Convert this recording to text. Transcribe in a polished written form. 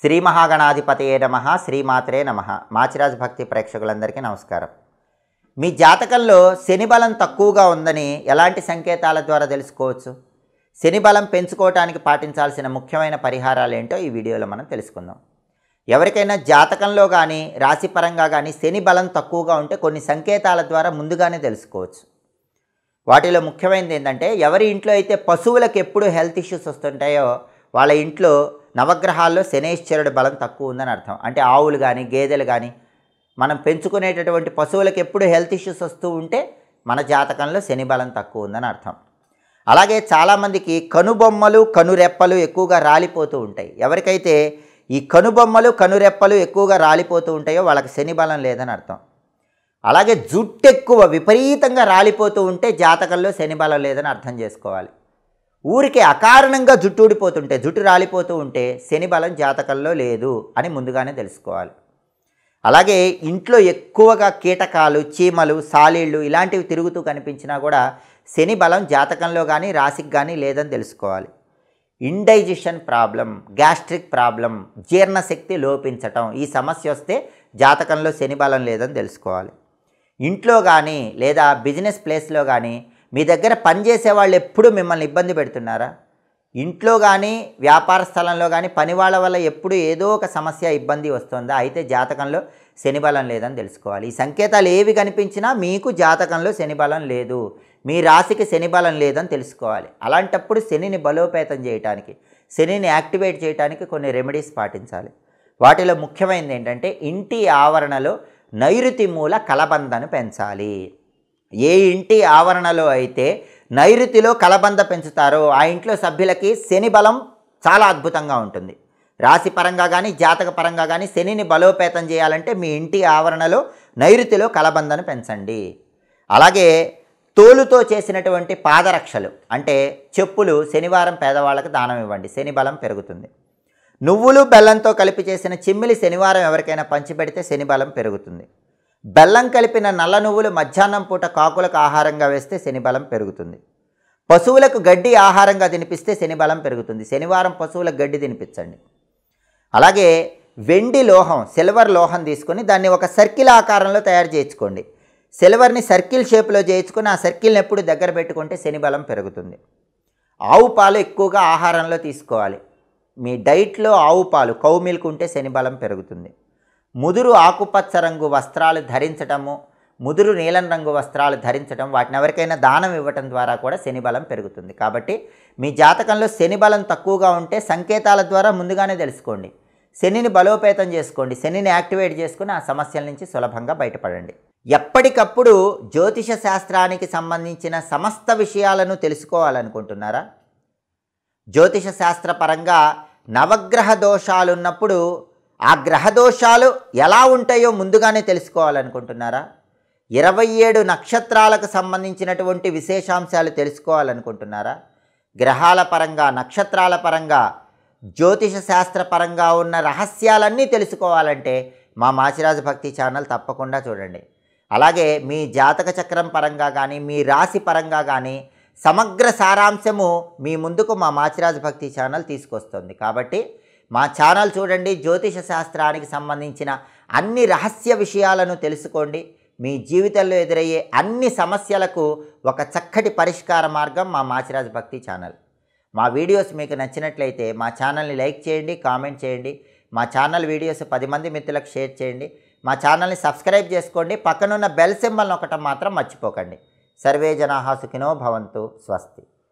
శ్రీ మహాగణాధిపతయే నమః, శ్రీమాత్రే నమః. మాచిరాజ్ భక్తి ప్రేక్షకులందరికీ నమస్కారం. మీ జాతకంలో శని బలం తక్కువగా ఉందని ఎలాంటి సంకేతాల ద్వారా తెలుసుకోవచ్చు? శని బలం పెంచుకోవడానికి పాటించాల్సిన ముఖ్యమైన పరిహారాలు ఏంటో ఈ వీడియోలో మనం తెలుసుకుందాం. ఎవరికైనా జాతకంలో కానీ రాశిపరంగా కానీ శని బలం తక్కువగా ఉంటే కొన్ని సంకేతాల ద్వారా ముందుగానే తెలుసుకోవచ్చు. వాటిలో ముఖ్యమైనది ఏంటంటే, ఎవరి ఇంట్లో అయితే పశువులకు ఎప్పుడు హెల్త్ ఇష్యూస్ వస్తుంటాయో వాళ్ళ ఇంట్లో నవగ్రహాల్లో శనైశ్చరుడు బలం తక్కువ ఉందని అర్థం. అంటే ఆవులు కానీ గేదెలు కానీ మనం పెంచుకునేటటువంటి పశువులకు ఎప్పుడు హెల్త్ ఇష్యూస్ వస్తూ ఉంటే మన జాతకంలో శని బలం తక్కువ ఉందని అర్థం. అలాగే చాలామందికి కనుబొమ్మలు కనురెప్పలు ఎక్కువగా రాలిపోతూ ఉంటాయి. ఎవరికైతే ఈ కనుబొమ్మలు కనురెప్పలు ఎక్కువగా రాలిపోతూ ఉంటాయో వాళ్ళకి శని బలం లేదని అర్థం. అలాగే జుట్టు ఎక్కువ విపరీతంగా రాలిపోతూ ఉంటే జాతకంలో శని బలం లేదని అర్థం చేసుకోవాలి. ఊరికే అకారణంగా జుట్టు ఊడిపోతుంటే, జుట్టు రాలిపోతూ ఉంటే శని బలం జాతకంలో లేదు అని ముందుగానే తెలుసుకోవాలి. అలాగే ఇంట్లో ఎక్కువగా కీటకాలు, చీమలు, సాలీళ్ళు ఇలాంటివి తిరుగుతూ కనిపించినా కూడా శని బలం జాతకంలో కానీ రాశికి కానీ లేదని తెలుసుకోవాలి. ఇండైజెషన్ ప్రాబ్లం, గ్యాస్ట్రిక్ ప్రాబ్లం, జీర్ణశక్తి లోపించటం ఈ సమస్య వస్తే జాతకంలో శని బలం లేదని తెలుసుకోవాలి. ఇంట్లో కానీ లేదా బిజినెస్ ప్లేస్లో కానీ మీ దగ్గర పనిచేసే వాళ్ళు ఎప్పుడు మిమ్మల్ని ఇబ్బంది పెడుతున్నారా? ఇంట్లో కానీ వ్యాపార స్థలంలో కానీ పని వాళ్ళ వల్ల ఎప్పుడు ఏదో ఒక సమస్య ఇబ్బంది వస్తుందా? అయితే జాతకంలో శని బలం లేదని తెలుసుకోవాలి. ఈ సంకేతాలు ఏవి కనిపించినా మీకు జాతకంలో శని బలం లేదు, మీ రాశికి శని బలం లేదని తెలుసుకోవాలి. అలాంటప్పుడు శనిని బలోపేతం చేయడానికి, శనిని యాక్టివేట్ చేయడానికి కొన్ని రెమెడీస్ పాటించాలి. వాటిలో ముఖ్యమైనది ఏంటంటే, ఇంటి ఆవరణలో నైరుతి మూల కలబందను పెంచాలి. ఏ ఇంటి ఆవరణలో అయితే నైరుతిలో కలబంద పెంచుతారో ఆ ఇంట్లో సభ్యులకి శని బలం చాలా అద్భుతంగా ఉంటుంది. రాశి పరంగా కానీ జాతక పరంగా కానీ శనిని బలోపేతం చేయాలంటే మీ ఇంటి ఆవరణలో నైరుతిలో కలబందను పెంచండి. అలాగే తోలుతో చేసినటువంటి పాదరక్షలు అంటే చెప్పులు శనివారం పేదవాళ్ళకి దానం ఇవ్వండి, శని బలం పెరుగుతుంది. నువ్వులు బెల్లంతో కలిపి చేసిన చిమ్మిలి శనివారం ఎవరికైనా పంచిపెడితే శని బలం పెరుగుతుంది. బెల్లం కలిపిన నల్ల నువ్వులు మధ్యాహ్నం పూట కాకులకు ఆహారంగా వేస్తే శని బలం పెరుగుతుంది. పశువులకు గడ్డి ఆహారంగా తినిపిస్తే శని బలం పెరుగుతుంది. శనివారం పశువులకు గడ్డి తినిపించండి. అలాగే వెండి లోహం, సిల్వర్ లోహం తీసుకొని దాన్ని ఒక సర్కిల్ ఆకారంలో తయారు చేయించుకోండి. సిల్వర్ని సర్కిల్ షేప్లో చేయించుకొని ఆ సర్కిల్ని ఎప్పుడు దగ్గర పెట్టుకుంటే శని బలం పెరుగుతుంది. ఆవు పాలు ఎక్కువగా ఆహారంలో తీసుకోవాలి. మీ డైట్లో ఆవు పాలు, కౌ మిల్క్ ఉంటే శని బలం పెరుగుతుంది. ముదురు ఆకుపచ్చ రంగు వస్త్రాలు ధరించటము, ముదురు నీలం రంగు వస్త్రాలు ధరించడం, వాటిని ఎవరికైనా దానం ఇవ్వటం ద్వారా కూడా శని బలం పెరుగుతుంది. కాబట్టి మీ జాతకంలో శని బలం తక్కువగా ఉంటే సంకేతాల ద్వారా ముందుగానే తెలుసుకోండి. శనిని బలోపేతం చేసుకోండి, శనిని యాక్టివేట్ చేసుకుని ఆ సమస్యల నుంచి సులభంగా బయటపడండి. ఎప్పటికప్పుడు జ్యోతిష శాస్త్రానికి సంబంధించిన సమస్త విషయాలను తెలుసుకోవాలనుకుంటున్నారా? జ్యోతిష శాస్త్రపరంగా నవగ్రహ దోషాలు ఉన్నప్పుడు ఆ గ్రహదోషాలు ఎలా ఉంటాయో ముందుగానే తెలుసుకోవాలనుకుంటున్నారా? 27 నక్షత్రాలకు సంబంధించినటువంటి విశేషాంశాలు తెలుసుకోవాలనుకుంటున్నారా? గ్రహాల పరంగా, నక్షత్రాల పరంగా, జ్యోతిష శాస్త్ర పరంగా ఉన్న రహస్యాలన్నీ తెలుసుకోవాలంటే మా మాచిరాజ్ భక్తి ఛానల్ తప్పకుండా చూడండి. అలాగే మీ జాతక చక్రం పరంగా కానీ మీ రాశి పరంగా కానీ సమగ్ర సారాంశము మీ ముందుకు మా మాచిరాజ్ భక్తి ఛానల్ తీసుకొస్తుంది. కాబట్టి మా ఛానల్ చూడండి, జ్యోతిష శాస్త్రానికి సంబంధించిన అన్ని రహస్య విషయాలను తెలుసుకోండి. మీ జీవితంలో ఎదురయ్యే అన్ని సమస్యలకు ఒక చక్కటి పరిష్కార మార్గం మా మాచిరాజ్ భక్తి ఛానల్. మా వీడియోస్ మీకు నచ్చినట్లయితే మా ఛానల్ని లైక్ చేయండి, కామెంట్ చేయండి. మా ఛానల్ వీడియోస్ 10 మంది మిత్రులకు షేర్ చేయండి. మా ఛానల్ని సబ్స్క్రైబ్ చేసుకోండి. పక్కనున్న బెల్ సింబల్ నొక్కటం మాత్రం మర్చిపోకండి. సర్వే జనాః సుఖినో భవంతు. స్వస్తి.